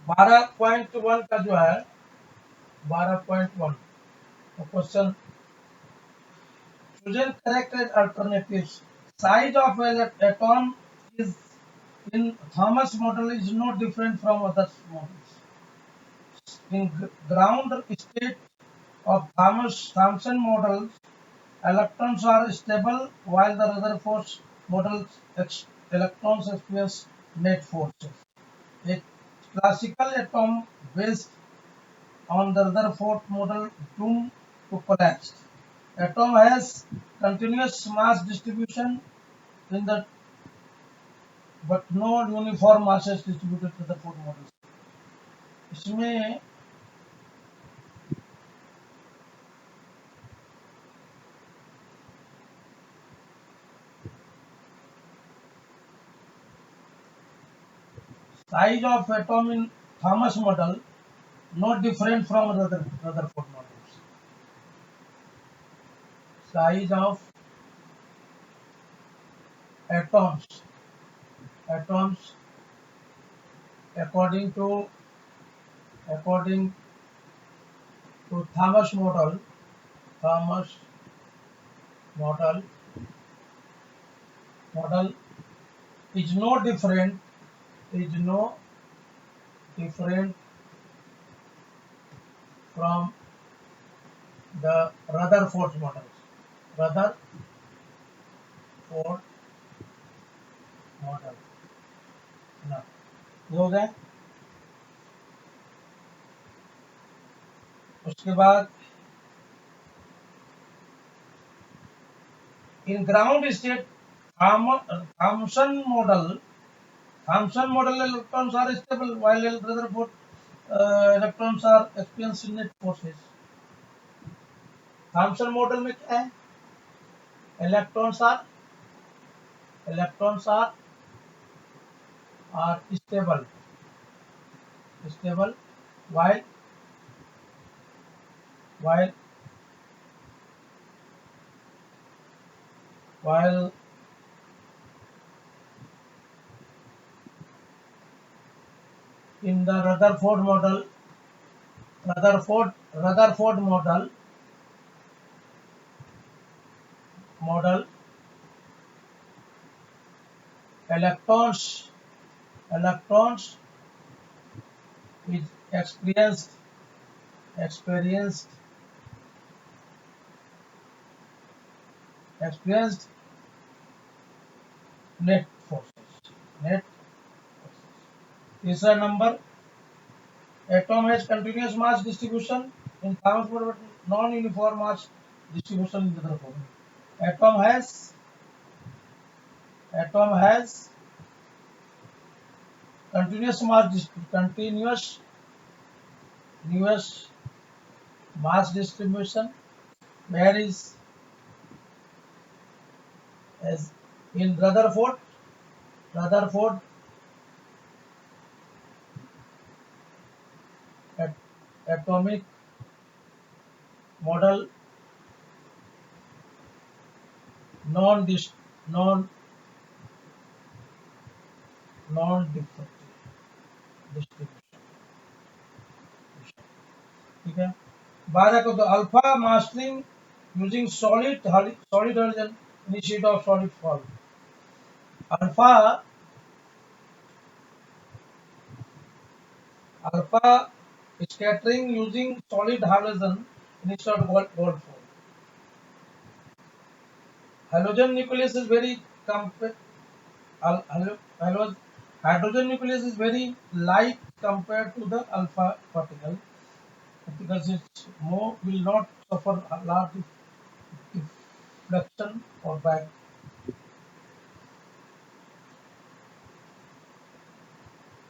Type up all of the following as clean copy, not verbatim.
12.1 का जो है 12.1 question, chosen correct alternatives. Size of atom is in Thomas model is no different from other models. In ground state of Thomson model, electrons are stable while the Rutherford model electrons experience net forces. A classical atom based on the Rutherford model doomed to collapse. Atom has continuous mass distribution in the but no uniform masses distributed to the Rutherford model. इसमें size of atom in Thomas model not different from Rutherford models. Size of atoms according to Thomas model model is no different from the Rutherford models. Rutherford model ना ये हो गया। उसके बाद in ground state Thomson model electrons are stable while Rutherford electrons are experiencing net forces. Thomson model में क्या है? Electrons are stable while in the Rutherford model electrons is experienced net forces. तीसरा number, atom has continuous mass distribution in Thomas model but non-uniform mass distribution in the Rutherford. Atom has continuous mass distribution, whereas as in Rutherford atomic model non-different distribution. ठीक है। 12 को तो alpha mastering using solid hydrogen instead of solid form. Alpha scattering using solid halogen instead of gold form. Halogen nucleus is very hydrogen nucleus is very light compared to the alpha particle because its will not suffer a large deflection or back.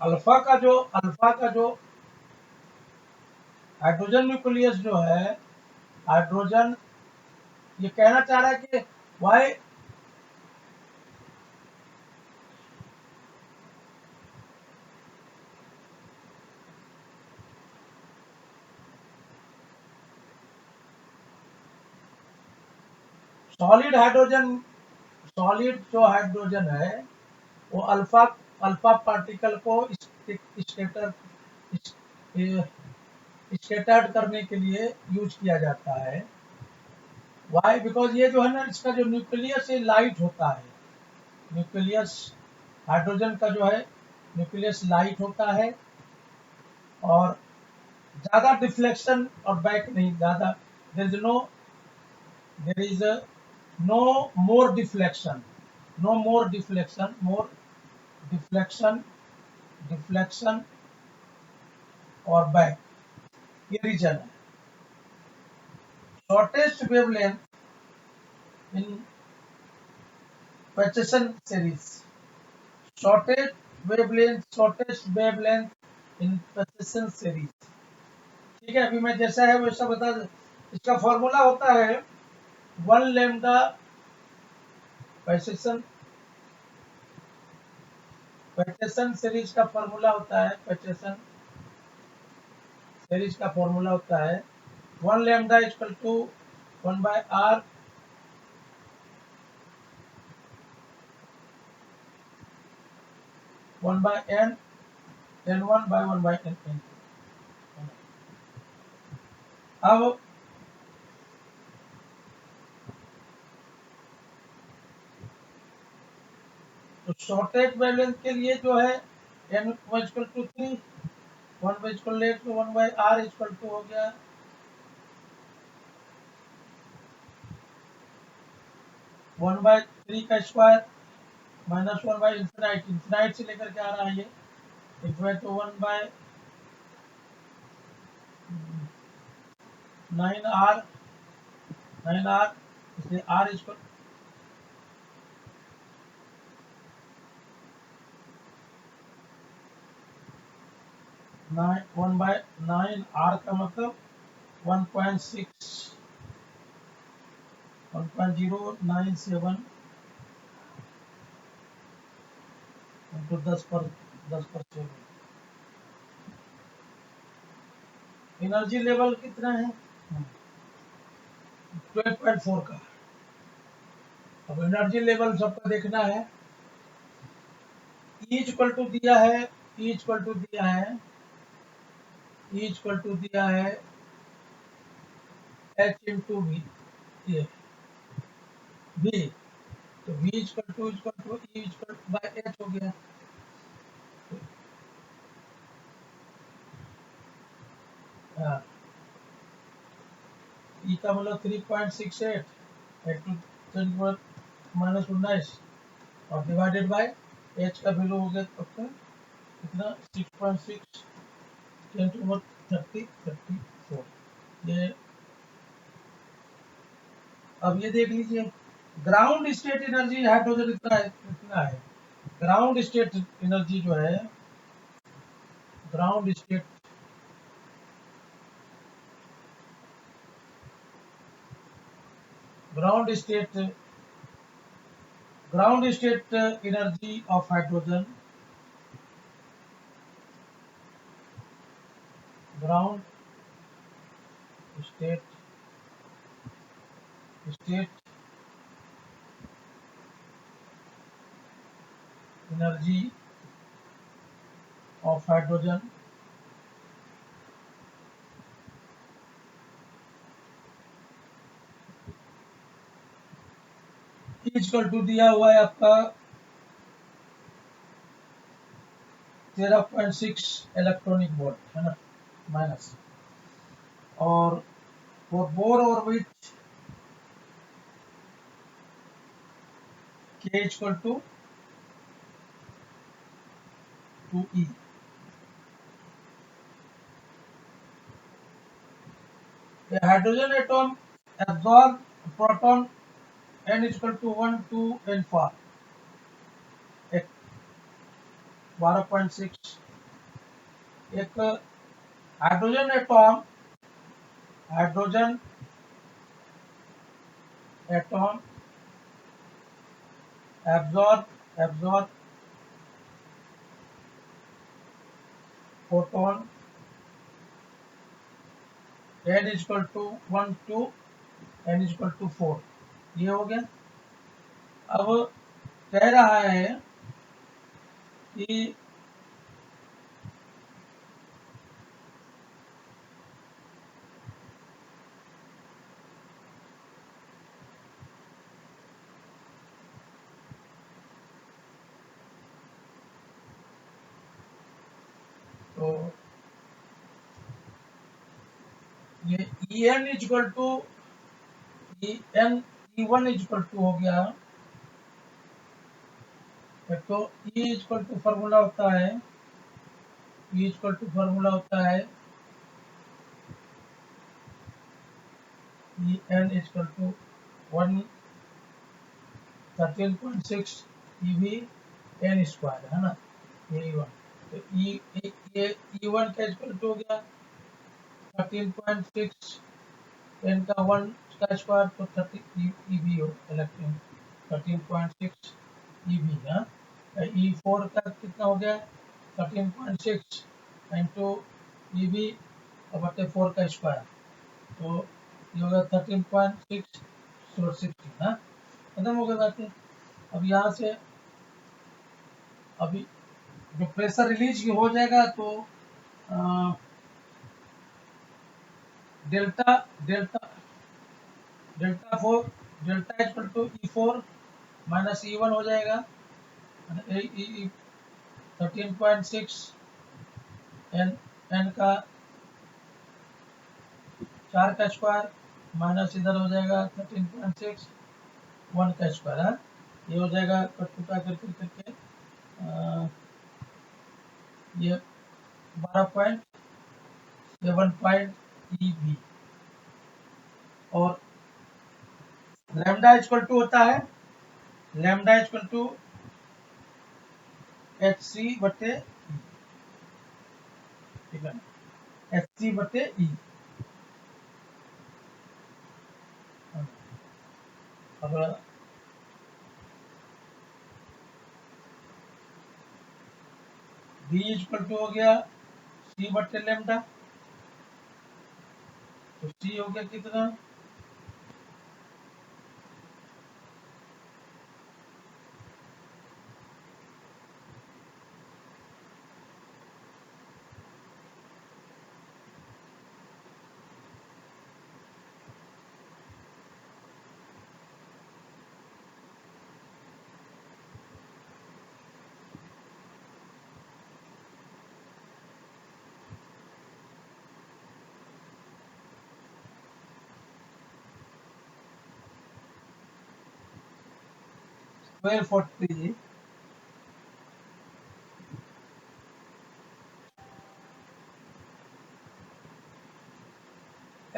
Alpha का जो hydrogen nucleus जो है, hydrogen ये कहना चाह रहा है कि वाई सॉलिड जो हाइड्रोजन है वो अल्फा पार्टिकल को स्कैटर स्कैटर्ड करने के लिए यूज किया जाता है। वाई? बिकॉज ये जो है ना, इसका जो न्यूक्लियस है लाइट होता है। न्यूक्लियस हाइड्रोजन का जो है न्यूक्लियस लाइट होता है, और ज्यादा डिफ्लेक्शन और बैक नहीं, ज्यादा there is no more deflection, more deflection, deflection और बैक, ये रीजन है। Shortest wavelength in Patterson series, shortest wavelength in Patterson series। ठीक है, अभी मैं जैसा है वैसा बता दे। इसका फॉर्मूला होता है 1 लैम्डा पैटरसन सीरीज का फॉर्मूला होता है। पैटरसन सीरीज का फॉर्मूला होता है 1 lambda equal to 1 by R one by N one by 1 by N. अब तो शॉर्टेज वेवलेंथ के लिए जो है n equal to 3, 1 by equal to 1 by r equal to हो गया 1 बाय 3 का स्क्वायर माइनस 1 बाय इंफिनाइट से लेकर के आ रहा है ये इक्वल टू 1 बाय 9r इसलिए r इक्वल 1 बाय 9r का मतलब 1.097 इंटू 10 पर 7। एनर्जी लेवल कितना है? 12.4 का। अब एनर्जी लेवल सबका देखना है। E इक्वल टू दिया है E इक्वल टू दिया है H इंटू V, ये V, तो V equal to E equal by H हो गया। हाँ, E का मतलब 3.68 -19 और डिवाइडेड बाय H का वैल्यू हो गया आपका कितना 6.6 10⁻34। ये अब ये देख लीजिए, ग्राउंड स्टेट एनर्जी हाइड्रोजन इतना है। ग्राउंड स्टेट एनर्जी जो है ground state energy of hydrogen, ground state energy of hydrogen equal to दिया हुआ है आपका 13.6 इलेक्ट्रॉनिक वोल्ट है ना, माइनस। और for Bohr orbit K equal to 2E। Hydrogen atom absorb proton n equal to 1 2 n for 12.6। एक hydrogen atom absorb proton n equal to 1 2 n equal to 4। ये हो गया। अब कह रहा है कि तो ये En equal to En E1 equal to हो गया, एक तो E इक्वल टू फॉर्मूला होता है, E इक्वल टू फॉर्मूला होता है En equal to 13.6 EV N square, है ना, ये E1। तो ये E1 का इक्वल टू हो गया 13.6 N का 1 का स्क्वायर, तो 30 EV हो इलेक्ट्रॉन 13.6 EV, हाँ। E4 का कितना हो गया 13.6 इंटू EV बटे 4 का स्क्वायर, तो ये होगा 13.6 और 16, हाँ, खत्म हो गया बातें। अब यहाँ से अभी जो प्रेशर रिलीज हो जाएगा तो delta delta delta 4 delta equal to E4 minus E1 हो जाएगा, 13.6 एन का 4 का स्क्वायर माइनस इधर हो जाएगा 13.6 1 का स्क्वायर, है, ये हो जाएगा कटपुटा करके करके ये 12.75 EV। और लैम्डा इक्वल टू होता है लैम्डा इक्वल टू HC बटे E, ठीक है, HC बटे E। अब B इक्वल टू हो गया C बटे लैम्डा, तो C हो गया कितना 1240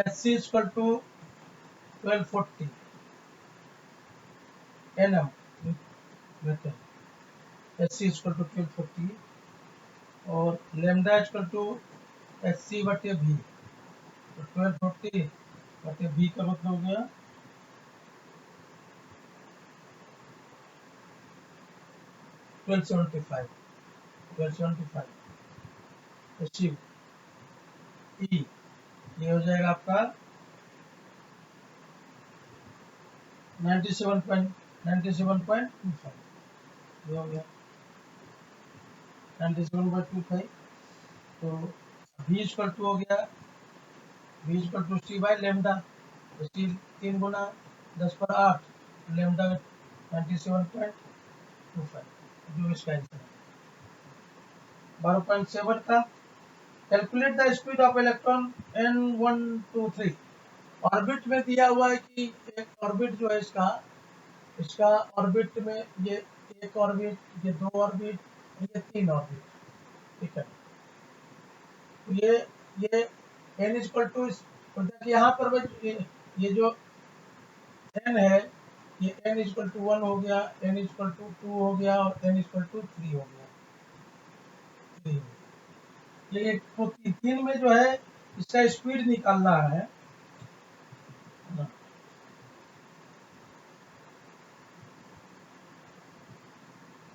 HC equal to 1240 NM metre, HC equal to 1240 और लैम्डा इक्वल टू HC बटे B, तो 1240 बटे B का मतलब हो गया 1275 अचीव E, ये हो जाएगा आपका 97.25, ये हो गया 97.25। तो B इक्वल टू हो गया B equal to C by lambda, तो C 3 गुना 10 पर 8 लेमडा 97.25, जो इसका आंसर है। 12.7 का calculate the speed of electron N123। Orbit में दिया हुआ है कि एक ऑर्बिट जो है इसका ऑर्बिट में ये एक ऑर्बिट, ये 2 ऑर्बिट, ये 3 ऑर्बिट, ठीक है। तो ये n इक्वल टू, देखिए यहाँ पर ये जो n है, ये n इक्वल टू 1 हो गया, n इक्वल टू 2 हो गया और n इक्वल टू 3 हो गया, 3। ये तो 3 में जो है इसका स्पीड निकालना है,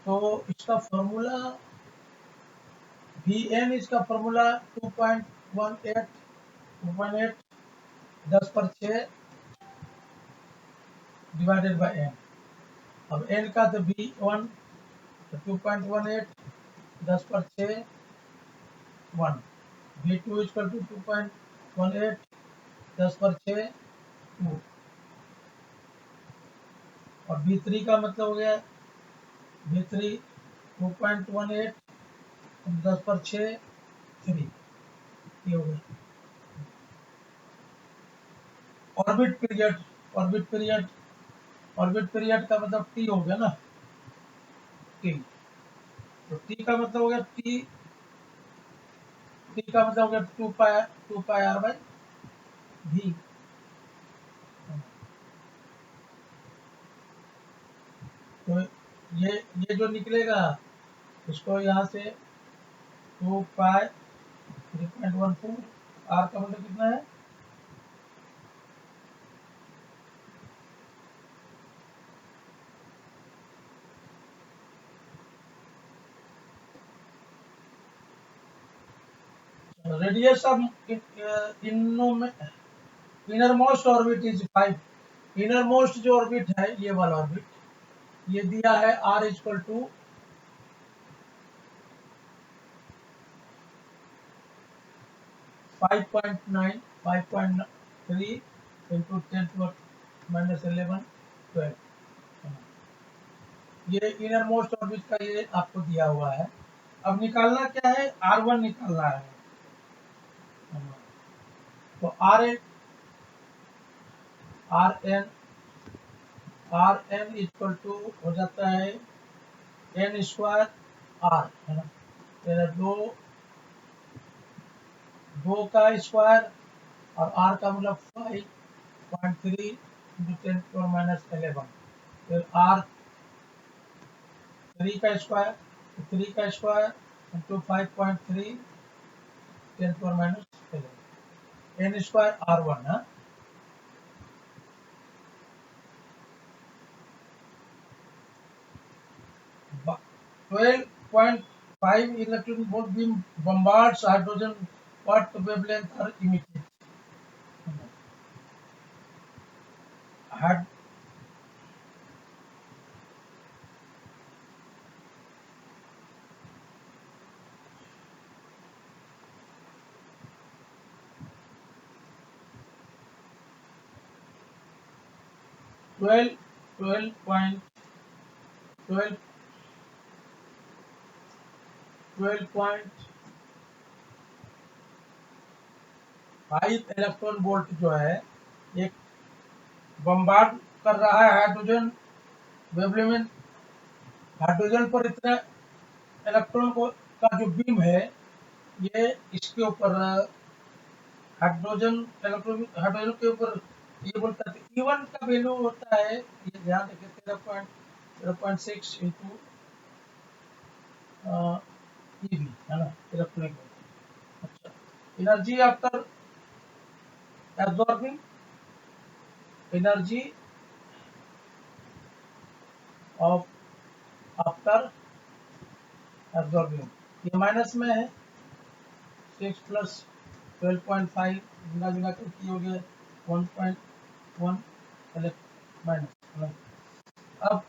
तो इसका फॉर्मूला Vn, इसका फॉर्मूला 2.18 10 पर 6 डिवाइडेड बाय n। अब n का तो V1 तो 2.18 10 पर 6 1, V2 इक्वल टू 2.18 10 पर 6 2, और V3 का मतलब हो गया V3 2.18 10 पर 6 3, ये हो गया। Orbit period, orbit period, orbit period का मतलब टी हो गया ना, टी। तो टी का मतलब हो गया टी का मतलब हो गया 2 पाई आर बाई भी। तो ये जो निकलेगा इसको यहाँ से 2 पाई 3.14, आर का मतलब कितना है, radius of inner most orbit is 5। Inner most जो ऑर्बिट है ये वाला ऑर्बिट, ये दिया है r इक्वल टू 5.9 5.3 इंटू 10⁻11 12। ये इनर मोस्ट ऑर्बिट का ये आपको दिया हुआ है। अब निकालना क्या है, r1 निकालना है। तो rn इक्वल टू हो जाता है n स्क्वायर r, है ना, दो का स्क्वायर और r का मतलब 5.3 इंटू 10⁻11, फिर r 3 का स्क्वायर, 3 का square into 5.3 10⁻11 n square r1 है। 12.5 electron volt beam bombards hydrogen. What wavelength are emitted? Had 12 12.5 electron volt जो है एक बम्बार्ड कर रहा है हाइड्रोजन वेवलेंथ। हाइड्रोजन पर इतना इलेक्ट्रॉन को का जो बीम है ये इसके ऊपर हाइड्रोजन के ऊपर ये बोलता है। E1 का वैल्यू होता है, ये ध्यान रखिए, 13.06 इंटू EV, है ना, इलेक्ट्रॉनिक। अच्छा, energy after absorbing, energy of after absorbing, ये माइनस में है। 6 प्लस 12.5 जुड़ा जुड़ा करके हो गया 1.1 माइनस। अब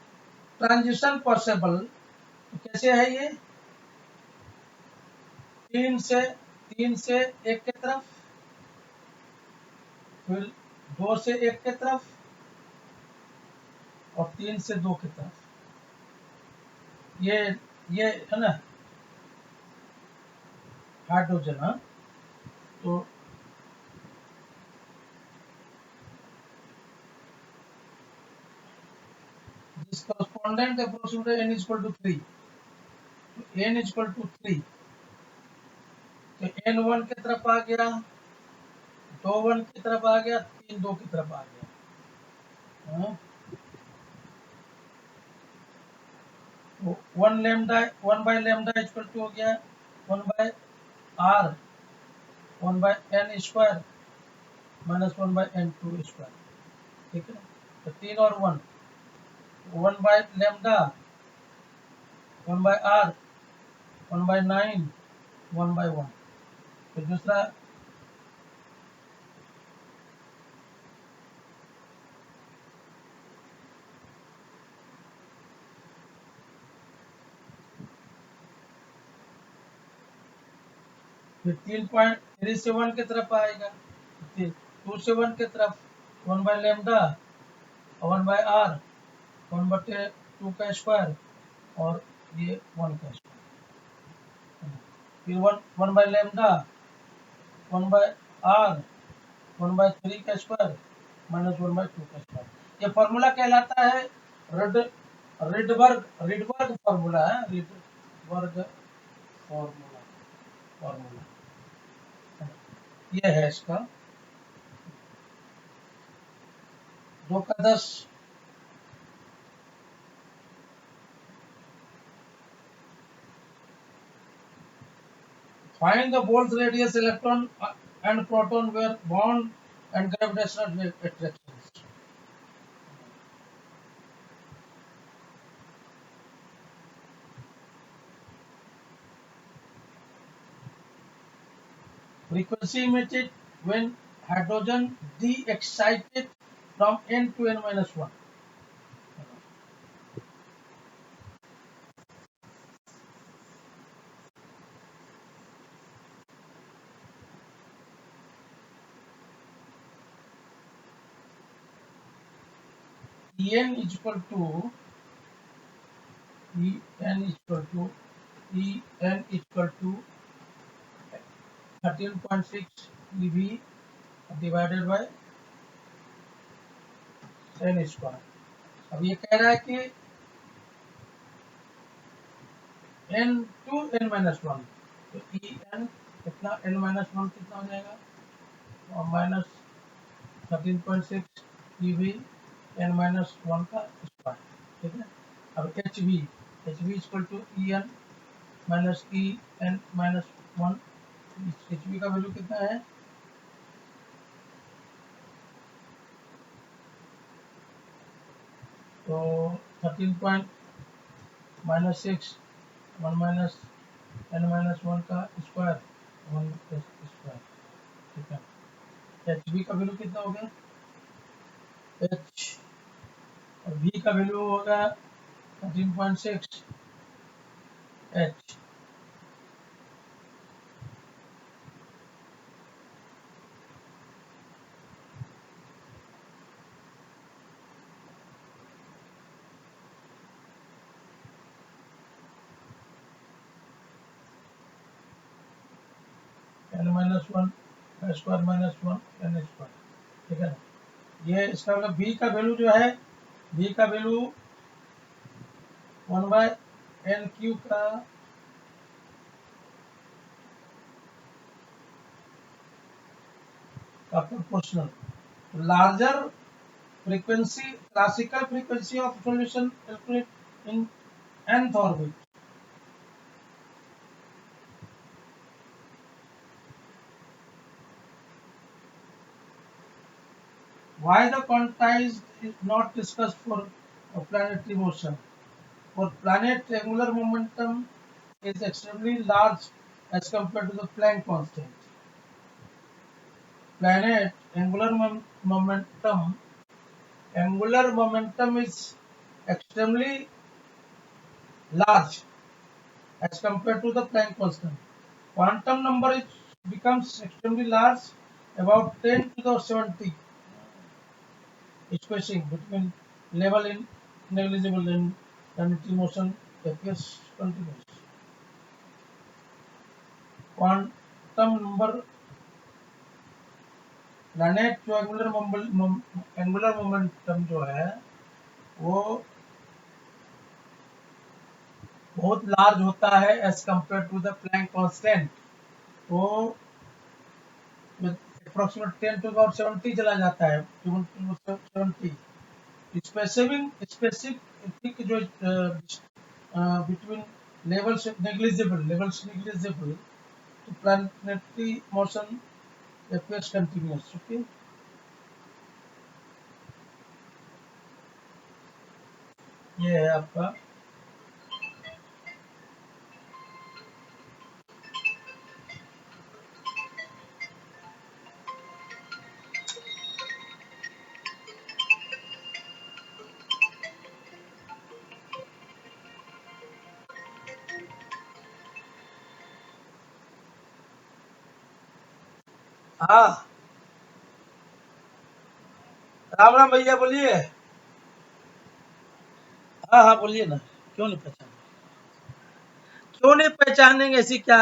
ट्रांजिशन पॉसिबल कैसे है, ये 3 से 1 की तरफ, फिर 2 से 1 की तरफ और 3 से 2 की तरफ। ये है ना हाइड्रोजन। हाँ, तो this correspondent approximately n equal to 3, n equal to 3, तो n 1 की तरफ आ गया, 2 1 की तरफ आ गया, 3 2 की तरफ आ गया। हाँ? तो 1 बाय लेमडा इक्वल टू हो गया 1 by r 1 by n square minus 1 by n2 square. ठीक है, तो 3 और 1, 1 by lambda 1 by r 1 by 9 1 by 1। फिर दूसरा फिर 3.3 से 1 की तरफ आएगा, 2 से 1 की तरफ 1 बाय लेमडा 1 बाय r 1/2 का स्क्वायर और ये 1 का स्क्वायर। फिर 1/λ 1/r 1/3 का स्क्वायर -1/2 का स्क्वायर। ये फॉर्मूला कहलाता है रिडबर्ग फॉर्मूला है, रिडबर्ग फॉर्मूला फॉर्मूला ये है इसका 2 का 10 Find the Bohr's radius electron and proton were bound and gravitational attractions. Frequency emitted when hydrogen de-excited from n to n-1. En is equal to 13.6 eV divided by n square. अब ये कह रहा है कि n to n-1, तो En कितना n-1 कितना हो जाएगा -13.6 eV n-1 का स्क्वायर, ठीक है। अब hv equal to En minus En-1, hv का वैल्यू कितना है तो 13 पॉइंट -6 1 माइनस n-1 का स्क्वायर 1 स्क्वायर, ठीक है। hv का वैल्यू कितना हो गया h और v का वैल्यू होगा 13.6 h n-1 का स्क्वायर -1 n स्क्वायर, ठीक है। ये इसका मतलब v का वैल्यू जो है v का वैल्यू 1/n³ का proportional. Larger frequency, classical frequency of solution calculated in nth orbit. Why the quantized is not discussed for planetary motion? For planet, angular momentum is extremely large as compared to the Planck constant. Planet angular momentum is extremely large as compared to the Planck constant. Quantum number becomes extremely large, about 10 to the 70. Spacing between level in negligible and planetary motion appears continuous. Quantum number planet जो angular momentum जो है वो बहुत large होता है as compared to the Planck constant, वो approximate 10 to the 70 चला जाता है 70। स्पेसिफिक जो between levels negligible to planetary motion appears continuous, okay। ये है आपका हाँ राम राम भैया बोलिए। हाँ हाँ बोलिए ना, क्यों नहीं पहचानेंगे, ऐसी क्या